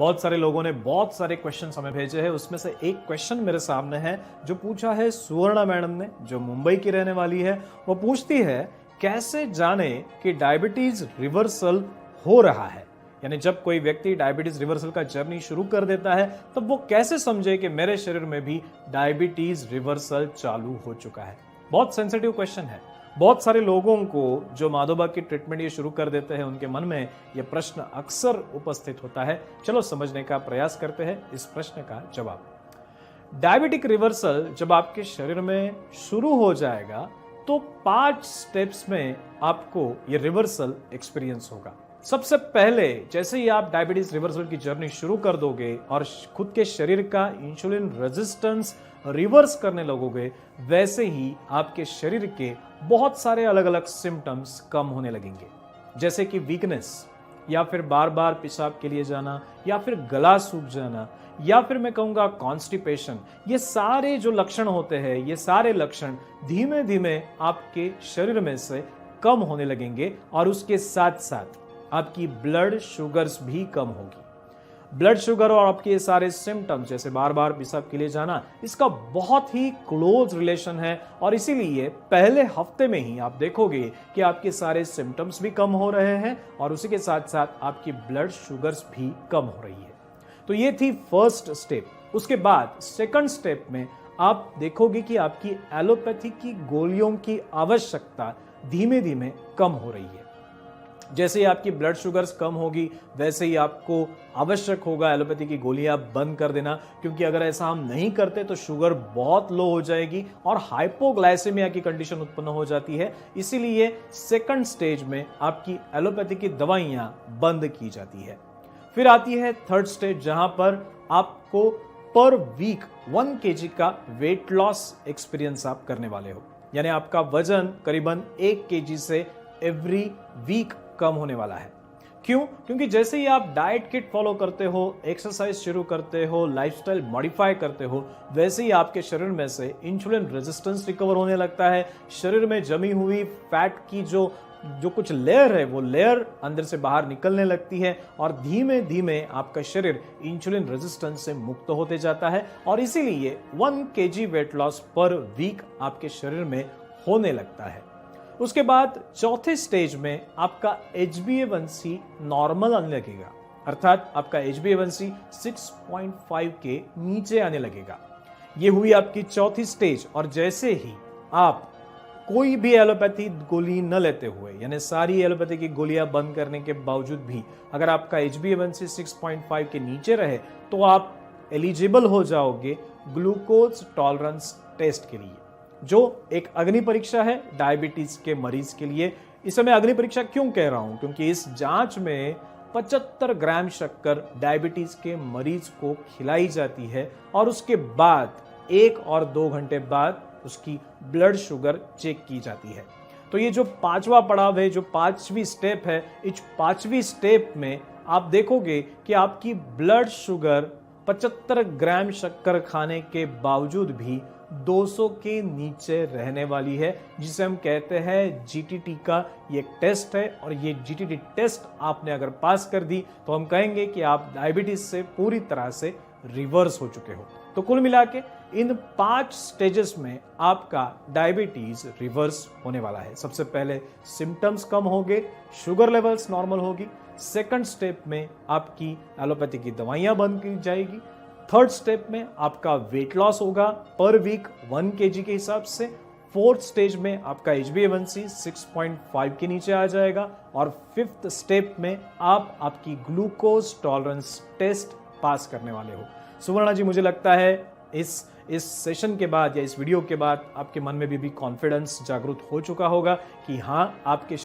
बहुत सारे लोगों ने बहुत सारे क्वेश्चन हमें भेजे हैं। उसमें से एक क्वेश्चन मेरे सामने है जो पूछा है सुवर्णा मैडम ने, जो मुंबई की रहने वाली है। वो पूछती है कैसे जाने कि डायबिटीज रिवर्सल हो रहा है, यानी जब कोई व्यक्ति डायबिटीज रिवर्सल का जर्नी शुरू कर देता है तब वो कैसे समझे कि मेरे शरीर में भी डायबिटीज रिवर्सल चालू हो चुका है। बहुत सेंसिटिव क्वेश्चन है। बहुत सारे लोगों को जो माधोबा की ट्रीटमेंट ये शुरू कर देते हैं उनके मन में ये प्रश्न अक्सर उपस्थित होता है। चलो समझने का प्रयास करते हैं इस प्रश्न का जवाब। डायबिटिक रिवर्सल जब आपके शरीर में शुरू हो जाएगा तो 5 स्टेप्स में आपको ये रिवर्सल एक्सपीरियंस होगा। सबसे पहले जैसे ही आप डायबिटीज रिवर्सल की जर्नी शुरू कर दोगे और खुद के शरीर का इंसुलिन रेजिस्टेंस रिवर्स करने लगोगे, वैसे ही आपके शरीर के बहुत सारे अलग अलग सिम्टम्स कम होने लगेंगे, जैसे कि वीकनेस, या फिर बार बार पेशाब के लिए जाना, या फिर गला सूख जाना, या फिर मैं कहूंगा कॉन्स्टिपेशन। ये सारे जो लक्षण होते हैं, ये सारे लक्षण धीमे धीमे आपके शरीर में से कम होने लगेंगे और उसके साथ साथ आपकी ब्लड शुगर्स भी कम होगी। ब्लड शुगर और आपके सारे सिम्टम्स जैसे बार बार पेशाब के लिए जाना, इसका बहुत ही क्लोज रिलेशन है और इसीलिए पहले हफ्ते में ही आप देखोगे कि आपके सारे सिम्टम्स भी कम हो रहे हैं और उसी के साथ साथ आपकी ब्लड शुगर्स भी कम हो रही है। तो ये थी फर्स्ट स्टेप। उसके बाद सेकंड स्टेप में आप देखोगे कि आपकी एलोपैथी की गोलियों की आवश्यकता धीमे धीमे कम हो रही है। जैसे ही आपकी ब्लड शुगर्स कम होगी वैसे ही आपको आवश्यक होगा एलोपैथी की गोलियां बंद कर देना, क्योंकि अगर ऐसा हम नहीं करते तो शुगर बहुत लो हो जाएगी और हाइपोग्लाइसेमिया की कंडीशन उत्पन्न हो जाती है। इसीलिए सेकंड स्टेज में आपकी एलोपैथी की दवाइयां बंद की जाती है। फिर आती है थर्ड स्टेज, जहां पर आपको पर वीक 1 kg का वेट लॉस एक्सपीरियंस आप करने वाले हो, यानी आपका वजन करीबन 1 kg से एवरी वीक कम होने वाला है। क्यों? क्योंकि जैसे ही आप डाइट किट फॉलो करते हो, एक्सरसाइज शुरू करते हो, लाइफस्टाइल मॉडिफाई करते हो, वैसे ही आपके शरीर में से इंसुलिन रेजिस्टेंस रिकवर होने लगता है। शरीर में जमी हुई फैट की जो कुछ लेयर है वो लेयर अंदर से बाहर निकलने लगती है और धीमे धीमे आपका शरीर इंसुलिन रेजिस्टेंस से मुक्त होते जाता है और इसीलिए 1 kg weight loss per week आपके शरीर में होने लगता है। उसके बाद चौथे स्टेज में आपका HbA1c नॉर्मल आने लगेगा, अर्थात आपका HbA1c 6.5 के नीचे आने लगेगा। ये हुई आपकी चौथी स्टेज। और जैसे ही आप कोई भी एलोपैथी गोली न लेते हुए, यानी सारी एलोपैथी की गोलियां बंद करने के बावजूद भी अगर आपका HbA1c 6.5 के नीचे रहे तो आप एलिजिबल हो जाओगे ग्लूकोज टॉलरेंस टेस्ट के लिए, जो एक अग्नि परीक्षा है डायबिटीज के मरीज के लिए। इसे मैं अग्नि परीक्षा क्यों कह रहा हूं? क्योंकि इस जांच में 75 ग्राम शक्कर डायबिटीज के मरीज को खिलाई जाती है और उसके बाद 1 और 2 घंटे बाद उसकी ब्लड शुगर चेक की जाती है। तो ये जो 5वां पड़ाव है, जो 5वीं स्टेप है, इस 5वीं स्टेप में आप देखोगे कि आपकी ब्लड शुगर 75 ग्राम शक्कर खाने के बावजूद भी 200 के नीचे रहने वाली है, जिसे हम कहते हैं जीटीटी का ये टेस्ट है। और ये जीटीटी टेस्ट आपने अगर पास कर दी तो हम कहेंगे कि आप डायबिटीज से पूरी तरह से रिवर्स हो चुके हो। तो कुल मिला के इन 5 स्टेजेस में आपका डायबिटीज रिवर्स होने वाला है। सबसे पहले सिम्टम्स कम होंगे, शुगर लेवल्स नॉर्मल होगी। सेकंड स्टेप में आपकी एलोपैथी की दवाइयां बंद की जाएगी। थर्ड स्टेप में आपका वेट लॉस होगा पर वीक 1 kg के हिसाब से। फोर्थ स्टेज में आपका HbA1c 6.5 के नीचे आ जाएगा और फिफ्थ स्टेप में आप आपकी ग्लूकोज टॉलरेंस टेस्ट पास करने वाले हो। सुवर्णा जी, मुझे लगता है इस सेशन के बाद या इस वीडियो के बाद आपके मन में भी कॉन्फिडेंस जागृत हो चुका होगा कि हाँ, आपके